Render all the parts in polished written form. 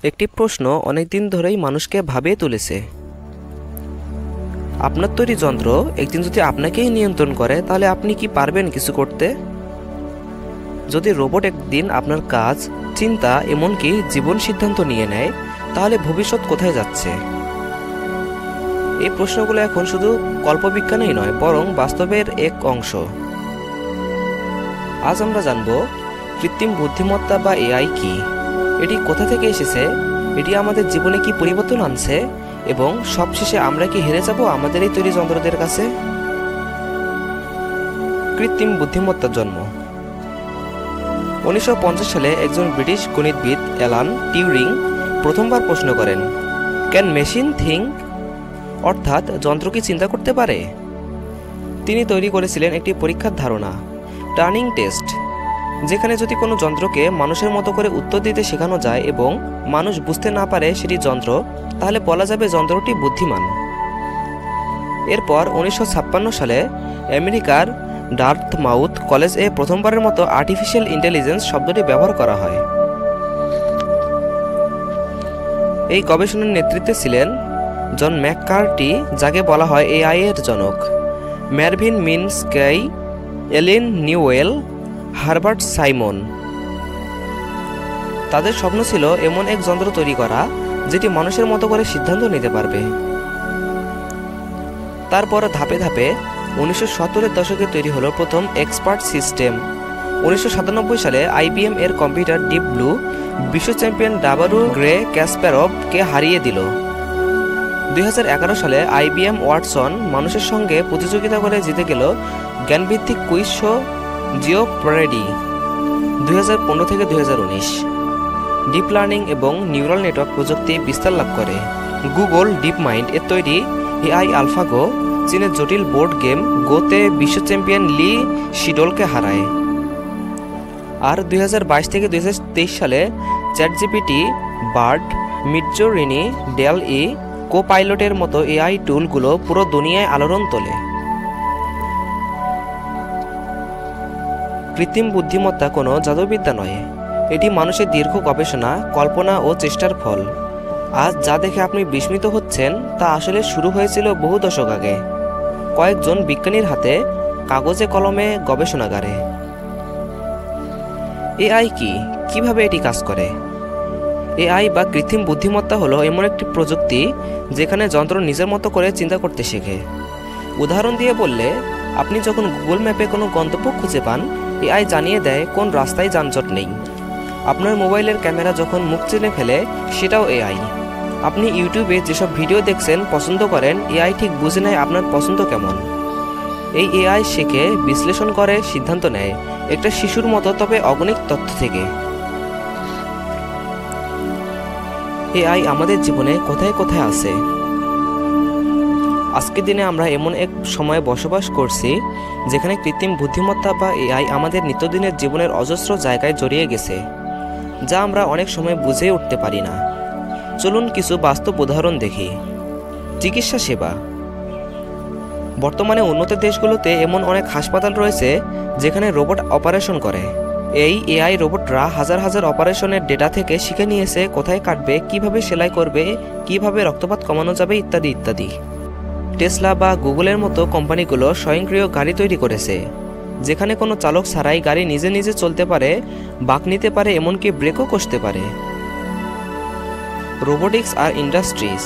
একটি প্রশ্ন অনেকদিন ধরেই মানুষকে ভাবিয়ে তুলেছে। আপনার তৈরি যন্ত্র একদিন যদি আপনাকেই নিয়ন্ত্রণ করে, তাহলে আপনি কি পারবেন কিছু করতে? যদি রোবট একদিন আপনার কাজ, চিন্তা, এমনকি জীবন সিদ্ধান্ত নিয়ে নেয়, তাহলে ভবিষ্যৎ কোথায় যাচ্ছে? এই প্রশ্নগুলো এখন শুধু কল্পবিজ্ঞানই নয়, বরং বাস্তবের এক অংশ। আজ আমরা জানব কৃত্রিম বুদ্ধিমত্তা বা এআই কি, এটি কোথা থেকে এসেছে, এটি আমাদের জীবনে কি পরিবর্তন আনছে, এবং সবশেষে আমরা কি হেরে যাব আমাদের এই তৈরি যন্ত্রদের কাছে? কৃত্রিম বুদ্ধিমত্তার জন্ম 1950 সালে একজন ব্রিটিশ গণিতবিদ অ্যালান টিউরিং প্রথমবার প্রশ্ন করেন, ক্যান মেশিন থিঙ্ক? অর্থাৎ যন্ত্র কি চিন্তা করতে পারে? তিনি তৈরি করেছিলেন একটি পরীক্ষার ধারণা, টার্নিং টেস্ট, যেখানে যদি কোনো যন্ত্রকে মানুষের মতো করে উত্তর দিতে শেখানো যায় এবং মানুষ বুঝতে না পারে সেটি যন্ত্র, তাহলে বলা যাবে যন্ত্রটি বুদ্ধিমান। এরপর 1956 সালে আমেরিকার ডার্থমাউথ কলেজে প্রথমবারের মতো আর্টিফিশিয়াল ইন্টেলিজেন্স শব্দটি ব্যবহার করা হয়। এই গবেষণার নেতৃত্বে ছিলেন জন ম্যাককার্টি, যাকে বলা হয় এআই এর জনক, ম্যারভিন মিনস্কি, এলিন নিউয়েল, হারবার্ট সাইমন। তাদের স্বপ্ন ছিল এমন এক যন্ত্র তৈরি করা যেটি মানুষের মতো করে সিদ্ধান্ত নিতে পারবে। তারপর ধাপে ধাপে 1970-এর দশকে তৈরি হলো প্রথম এক্সপার্ট সিস্টেম। 1997 সালে আইবিএম এর কম্পিউটার ডিপ ব্লু বিশ্ব চ্যাম্পিয়ন ডাবারু গ্রে ক্যাসপারভকে হারিয়ে দিল। 2011 সালে আইবিএম ওয়াটসন মানুষের সঙ্গে প্রতিযোগিতা করে জিতে গেল জ্ঞানভিত্তিক কুইজ শো জিওপারেডি। 2015 থেকে 2019 ডিপ লার্নিং এবং নিউরাল নেটওয়ার্ক প্রযুক্তি বিস্তার লাভ করে। গুগল ডিপ মাইন্ড এর তৈরি এআই আলফাগো চীনের জটিল বোর্ড গেম গোতে বিশ্ব চ্যাম্পিয়ন লি শিডলকে হারায়। আর 2022 থেকে 2023 সালে চ্যাটজিপিটি, বার্ড, মিডজোর্নি, ডেল-ই, কো-পাইলটের মতো এআই টুলগুলো পুরো দুনিয়ায় আলোড়ন তোলে। কৃত্রিম বুদ্ধিমত্তা কোনো জাদুবিদ্যা নয়, এটি মানুষের দীর্ঘ গবেষণা, কল্পনা ও চেষ্টার ফল। আজ যা দেখে আপনি বিস্মিত হচ্ছেন তা আসলে শুরু হয়েছিল বহু দশক আগে, কয়েকজন বিজ্ঞানীর হাতে, কাগজে কলমে, গবেষণাগারে। এআই কি, কিভাবে এটি কাজ করে? এআই বা কৃত্রিম বুদ্ধিমত্তা হলো এমন একটি প্রযুক্তি যেখানে যন্ত্র নিজের মতো করে চিন্তা করতে শেখে। উদাহরণ দিয়ে বললে, আপনি যখন গুগল ম্যাপে কোনো গন্তব্য খুঁজে পান, এআই জানিয়ে দেয় কোন রাস্তায় যানজট নেই। আপনার মোবাইলের ক্যামেরা যখন মুখ চিনে ফেলে, সেটাও এআই। আপনি ইউটিউবে যেসব ভিডিও দেখছেন, পছন্দ করেন, এআই ঠিক বুঝে নেয় আপনার পছন্দ কেমন। এই এআই শেখে, বিশ্লেষণ করে, সিদ্ধান্ত নেয়, একটা শিশুর মতো, তবে অগণিত তথ্য থেকে। এআই আমাদের জীবনে কোথায় কোথায় আছে। আজকের দিনে আমরা এমন এক সময়ে বসবাস করছি যেখানে কৃত্রিম বুদ্ধিমত্তা বা এআই আমাদের নিত্যদিনের জীবনের অজস্র জায়গায় জড়িয়ে গেছে, যা আমরা অনেক সময় বুঝে উঠতে পারি না। চলুন কিছু বাস্তব উদাহরণ দেখি। চিকিৎসা সেবা। বর্তমানে উন্নত দেশগুলোতে এমন অনেক হাসপাতাল রয়েছে যেখানে রোবট অপারেশন করে। এই এআই রোবটরা হাজার হাজার অপারেশনের ডেটা থেকে শিখে নিয়েছে কোথায় কাটবে, কিভাবে সেলাই করবে, কিভাবে রক্তপাত কমানো যাবে, ইত্যাদি ইত্যাদি। টেসলা বা গুগলের মতো কোম্পানিগুলো স্বয়ংক্রিয় গাড়ি তৈরি করেছে, যেখানে কোনো চালক ছাড়াই গাড়ি নিজে নিজে চলতে পারে, বাঁক নিতে পারে, এমনকি ব্রেকও কষতে পারে। রোবোটিক্স আর ইন্ডাস্ট্রিজ।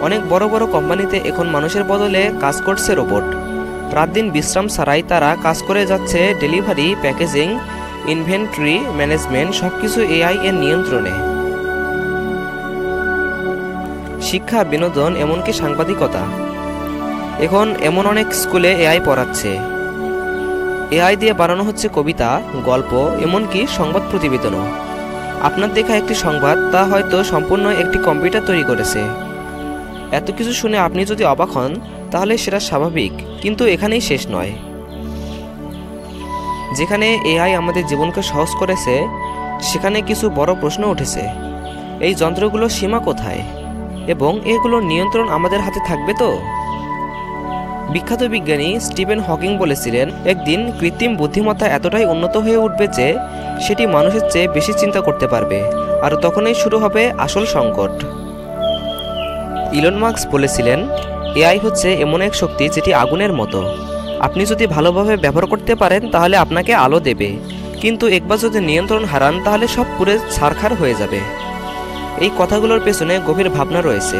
অনেক বড় বড় কোম্পানিতে এখন মানুষের বদলে কাজ করছে রোবট। রাত দিন বিশ্রাম ছাড়াই তারা কাজ করে যাচ্ছে। ডেলিভারি, প্যাকেজিং, ইনভেন্টরি ম্যানেজমেন্ট সবকিছু এআই এর নিয়ন্ত্রণে। শিক্ষা, বিনোদন, এমনকি সাংবাদিকতা। এখন এমন অনেক স্কুলে এআই পড়াচ্ছে। এআই দিয়ে বানানো হচ্ছে কবিতা, গল্প, এমনকি সংবাদ প্রতিবেদনও। আপনার দেখা একটি সংবাদ, তা হয়তো সম্পূর্ণ একটি কম্পিউটার তৈরি করেছে। এত কিছু শুনে আপনি যদি অবাক হন, তাহলে সেটা স্বাভাবিক, কিন্তু এখানেই শেষ নয়। যেখানে এআই আমাদের জীবনকে সহজ করেছে, সেখানে কিছু বড় প্রশ্ন উঠেছে। এই যন্ত্রগুলোর সীমা কোথায়, এবং এগুলোর নিয়ন্ত্রণ আমাদের হাতে থাকবে তো? বিখ্যাত বিজ্ঞানী স্টিফেন হকিং বলেছিলেন, একদিন কৃত্রিম বুদ্ধিমত্তা এতটাই উন্নত হয়ে উঠবে যে সেটি মানুষের চেয়ে বেশি চিন্তা করতে পারবে, আর তখনই শুরু হবে আসল সংকট। ইলন মাস্ক বলেছিলেন, এআই হচ্ছে এমন এক শক্তি যেটি আগুনের মতো। আপনি যদি ভালোভাবে ব্যবহার করতে পারেন তাহলে আপনাকে আলো দেবে, কিন্তু একবার যদি নিয়ন্ত্রণ হারান তাহলে সব পুরো ছারখার হয়ে যাবে। এই কথাগুলোর পেছনে গভীর ভাবনা রয়েছে।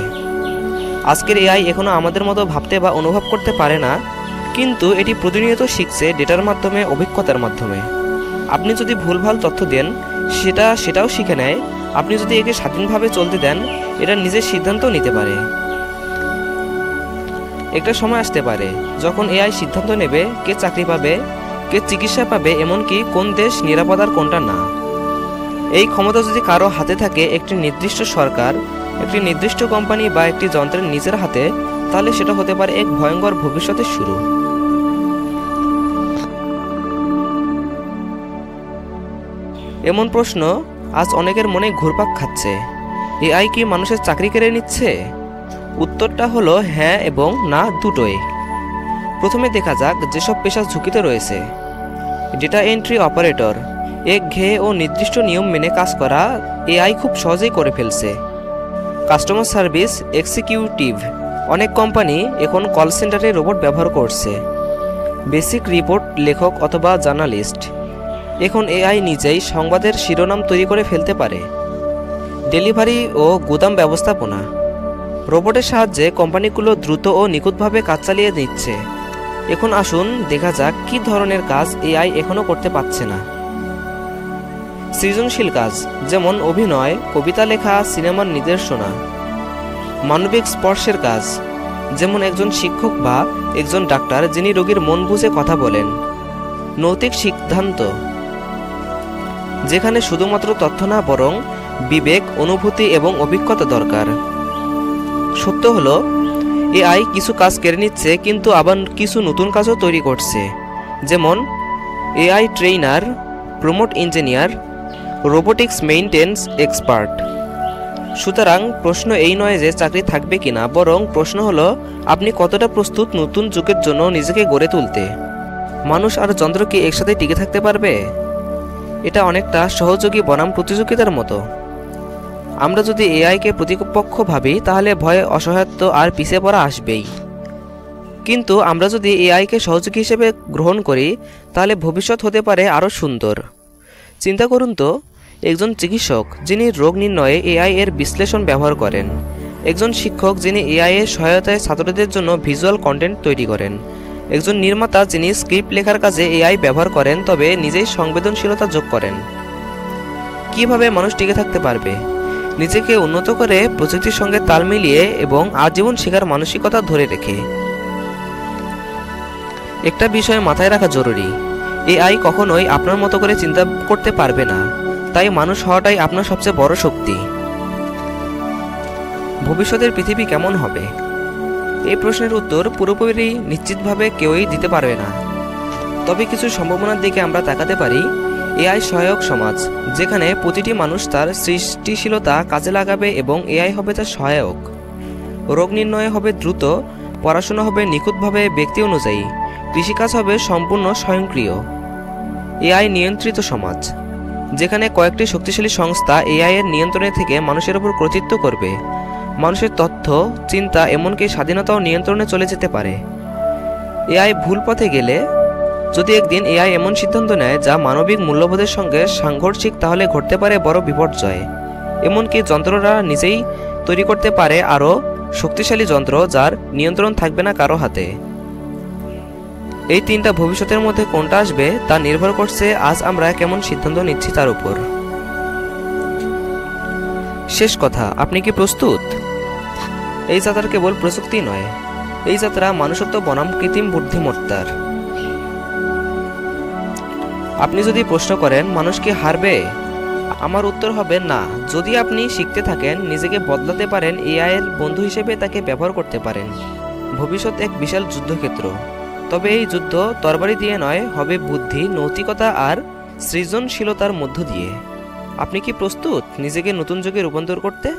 আজকের এআই এখনও আমাদের মতো ভাবতে বা অনুভব করতে পারে না, কিন্তু এটি প্রতিনিয়ত শিখছে ডেটার মাধ্যমে, অভিজ্ঞতার মাধ্যমে। আপনি যদি ভুলভাল তথ্য দেন সেটাও শিখে নেয়। আপনি যদি একে স্বাধীনভাবে চলতে দেন, এটা নিজের সিদ্ধান্তও নিতে পারে। একটা সময় আসতে পারে যখন এআই সিদ্ধান্ত নেবে কে চাকরি পাবে, কে চিকিৎসা পাবে, এমনকি কোন দেশ নিরাপদ আর কোনটা না। এই ক্ষমতা যদি কারো হাতে থাকে, একটি নির্দিষ্ট সরকার, একটি নির্দিষ্ট কোম্পানি বা একটি যন্ত্রের নিজের হাতে, তাহলে সেটা হতে পারে এক ভয়ঙ্কর ভবিষ্যতের শুরু। এমন প্রশ্ন আজ অনেকের মনে ঘুরপাক খাচ্ছে। এআই কি মানুষের চাকরি কেড়ে নিচ্ছে? উত্তরটা হলো হ্যাঁ এবং না, দুটোই। প্রথমে দেখা যাক যেসব পেশা ঝুঁকিতে রয়েছে। ডেটা এন্ট্রি অপারেটর, একঘেয়ে ও নির্দিষ্ট নিয়ম মেনে কাজ করা এআই খুব সহজেই করে ফেলছে। কাস্টমার সার্ভিস এক্সিকিউটিভ, অনেক কোম্পানি এখন কল সেন্টারে রোবট ব্যবহার করছে। বেসিক রিপোর্ট লেখক অথবা জার্নালিস্ট, এখন এআই নিজেই সংবাদের শিরোনাম তৈরি করে ফেলতে পারে। ডেলিভারি ও গুদাম ব্যবস্থাপনা, রোবটের সাহায্যে কোম্পানিগুলো দ্রুত ও নিখুঁতভাবে কাজ চালিয়ে নিচ্ছে। এখন আসুন দেখা যাক কী ধরনের কাজ এআই এখনও করতে পারছে না। সৃজনশীল কাজ, যেমন অভিনয়, কবিতা লেখা, সিনেমার নির্দেশনা। মানবিক স্পর্শের কাজ, যেমন একজন শিক্ষক বা একজন ডাক্তার যিনি রোগীর মন বুঝে কথা বলেন। নৈতিক সিদ্ধান্ত, যেখানে শুধুমাত্র তথ্য না বরং বিবেক, অনুভূতি এবং অভিজ্ঞতা দরকার। সত্য হলো এআই কিছু কাজ কেড়ে নিচ্ছে, কিন্তু আবার কিছু নতুন কাজও তৈরি করছে, যেমন AI trainer, promote engineer, robotics maintenance expert. সুতরাং প্রশ্ন এই নয় যে চাকরি থাকবে কিনা, বরং প্রশ্ন হলো আপনি কতটা প্রস্তুত নতুন যুগের জন্য নিজেকে গড়ে তুলতে। মানুষ আর যন্ত্র কি একসাথে টিকে থাকতে পারবে? এটা অনেকটা সহযোগী বনাম প্রতিযোগিতার মতো। আমরা যদি এআইকে প্রতিপক্ষ ভাবি তাহলে ভয়ে, অসহায়ত্ব আর পিছিয়ে পড়া আসবেই। কিন্তু আমরা যদি এআইকে সহযোগী হিসেবে গ্রহণ করি তাহলে ভবিষ্যৎ হতে পারে আরও সুন্দর। চিন্তা করুন তো, একজন চিকিৎসক যিনি রোগ নির্ণয়ে এআই এর বিশ্লেষণ ব্যবহার করেন, একজন শিক্ষক যিনি এআই এর সহায়তায় ছাত্রদের জন্য ভিজুয়াল কন্টেন্ট তৈরি করেন, একজন নির্মাতা যিনি স্ক্রিপ্ট লেখার কাজে এআই ব্যবহার করেন তবে নিজেই সংবেদনশীলতা যোগ করেন। কিভাবে মানুষ টিকে থাকতে পারবে? নিজেকে উন্নত করে, প্রযুক্তির সঙ্গে তাল মিলিয়ে এবং আজীবন শেখার মানসিকতা ধরে রেখে। একটা বিষয় মাথায় রাখা জরুরি, এআই কখনোই আপনার মতো করে চিন্তা করতে পারবে না, তাই মানুষ হওয়াটাই আপনার সবচেয়ে বড় শক্তি। ভবিষ্যতের পৃথিবী কেমন হবে? এই প্রশ্নের উত্তর পুরোপুরি নিশ্চিতভাবে কেউই দিতে পারবে না, তবে কিছু সম্ভাবনার দিকে আমরা তাকাতে পারি। এআই সহায়ক সমাজ, যেখানে প্রতিটি মানুষ তার সৃষ্টিশীলতা কাজে লাগাবে এবং এআই হবে তার সহায়ক। রোগ নির্ণয় হবে দ্রুত, পড়াশোনা হবে নিখুঁতভাবে ব্যক্তি অনুযায়ী, কৃষিকাজ হবে সম্পূর্ণ স্বয়ংক্রিয়। এআই নিয়ন্ত্রিত সমাজ, যেখানে কয়েকটি শক্তিশালী সংস্থা এআই এর নিয়ন্ত্রণে থেকে মানুষের উপর কর্তৃত্ব করবে। মানুষের তথ্য, চিন্তা, এমনকি স্বাধীনতা ও নিয়ন্ত্রণে চলে যেতে পারে। এআই ভুল পথে গেলে, যদি একদিন এআই এমন সিদ্ধান্ত নেয় যা মানবিক মূল্যবোধের সঙ্গে সাংঘর্ষিক, তাহলে ঘটতে পারে বড় বিপর্যয়। এমনকি যন্ত্ররা নিজেই তৈরি করতে পারে আরও শক্তিশালী যন্ত্র যার নিয়ন্ত্রণ থাকবে না কারো হাতে। এই তিনটা ভবিষ্যতের মধ্যে কোনটা আসবে তা নির্ভর করছে আজ আমরা কেমন সিদ্ধান্ত নিচ্ছি তার উপর। শেষ কথা, আপনি কি প্রস্তুত? এই যাত্রা কেবল প্রযুক্তি নয়, এই যাত্রা মানুষত্ব বনাম কৃত্রিম বুদ্ধিমত্তার। আপনি যদি প্রশ্ন করেন মানুষ কি হারবে, আমার উত্তর হবে না। যদি আপনি শিখতে থাকেন, নিজেকে বদলাতে পারেন, এআই এর বন্ধু হিসেবে তাকে ব্যবহার করতে পারেন। ভবিষ্যৎ এক বিশাল যুদ্ধক্ষেত্র, তবে এই যুদ্ধ তরবারি দিয়ে নয়, হবে বুদ্ধি, নৈতিকতা আর সৃজনশীলতার মধ্য দিয়ে। আপনি কি প্রস্তুত নিজেকে নতুন যুগে রূপান্তর করতে?